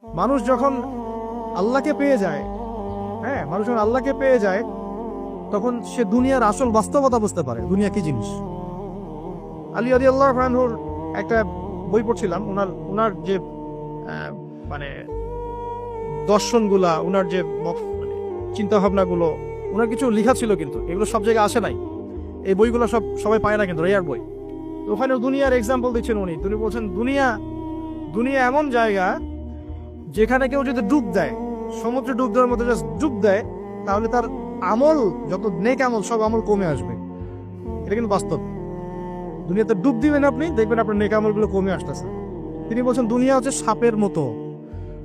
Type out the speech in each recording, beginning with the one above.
মানুষ যখন আল্লাহকে পেয়ে যায়, হ্যাঁ, মানুষ যখন আল্লাহকে পেয়ে যায় তখন সে দুনিয়ার আসল বাস্তবতা বুঝতে পারে, দুনিয়া কি জিনিস। আলী রাদিয়াল্লাহু আনহুর একটা বই পড়ছিলাম, ওনার যে মানে দর্শনগুলা, ওনার যে মানে চিন্তা ভাবনাগুলো, ওনার কিছু লেখা ছিল, কিন্তু এগুলো সব জায়গায় আসে নাই। এই বইগুলো সবাই পায় না, কিন্তু রেয়ার বই। তো ওখানে দুনিয়ার এক্সাম্পল দিচ্ছেন উনি বলছেন দুনিয়া এমন জায়গা যেখানে কেউ যদি ডুব দেয়, সমুদ্রে ডুব দেওয়ার মতো জাস্ট ডুব দেয়, তাহলে তার আমল, যত নেক আমল, সব আমল কমে আসবে। এটা কিন্তু বাস্তব। দুনিয়াতে ডুব দিবেন আপনি, দেখবেন আপনার নেক আমলগুলো কমে আসতেছে। তিনি বলছেন দুনিয়া হচ্ছে সাপের মতো।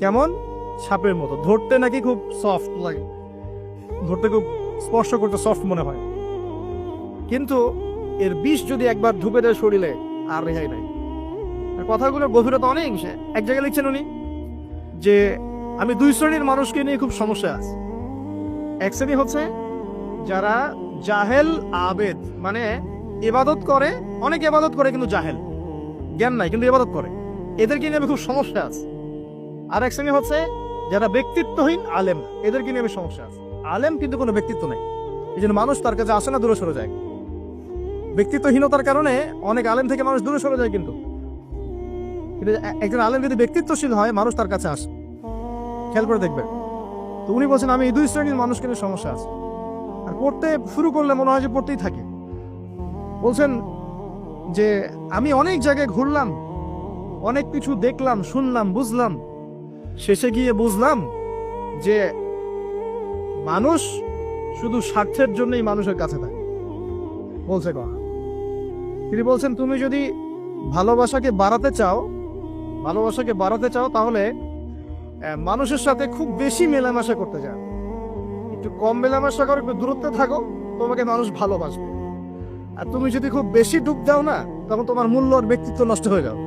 কেমন? সাপের মতো। ধরতে নাকি খুব সফট লাগে, ধরতে খুব স্পর্শ করতে সফট মনে হয়, কিন্তু এর বিষ যদি একবার ঢুকে দেয় শরীরে, আর রেহাই নাই। কথাগুলোর গভীরতা অনেক। এক জায়গায় লিখছেন উনি যে আমি দুই শ্রেণীর মানুষকে নিয়ে খুব সমস্যা আছে। এক শ্রেণী হচ্ছে যারা জাহেল আবেদ, মানে ইবাদত করে, অনেক ইবাদত করে কিন্তু জাহেল, জ্ঞান নাই কিন্তু ইবাদত করে, এদেরকে নিয়ে আমি খুব সমস্যা আছে। আর এক শ্রেণী হচ্ছে যারা ব্যক্তিত্বহীন আলেম, এদেরকে নিয়ে আমি সমস্যা আছে। আলেম কিন্তু কোনো ব্যক্তিত্ব নেই, এই জন্য মানুষ তার কাছে আসে না, দূরে সরে যায়। ব্যক্তিত্বহীনতার কারণে অনেক আলেম থেকে মানুষ দূরে সরে যায়, কিন্তু একজন আলেম যদি ব্যক্তিত্বশীল হয়, মানুষ তার কাছে আসে। খেয়াল করে দেখবেন। তো উনি বলছেন আমি এই দুই শ্রেণীর মানুষকে নিয়ে সমস্যা আছে, আর পড়তে শুরু করলে মনে হয় যে পড়তেই থাকে। বলছেন যে আমি অনেক জায়গায় ঘুরলাম, অনেক কিছু দেখলাম, শুনলাম, বুঝলাম, শেষে গিয়ে বুঝলাম যে মানুষ শুধু স্বার্থের জন্যই মানুষের কাছে থাকে। বলছে কথা। তিনি বলছেন তুমি যদি ভালোবাসাকে বাড়াতে চাও তাহলে মানুষের সাথে খুব বেশি মেলামেশা করতে যাও, একটু কম মেলামেশা করো, একটু দূরত্বে থাকো, তোমাকে মানুষ ভালোবাসবে। আর তুমি যদি খুব বেশি ডুব দাও না, তখন তোমার মূল্য আর ব্যক্তিত্ব নষ্ট হয়ে যাও।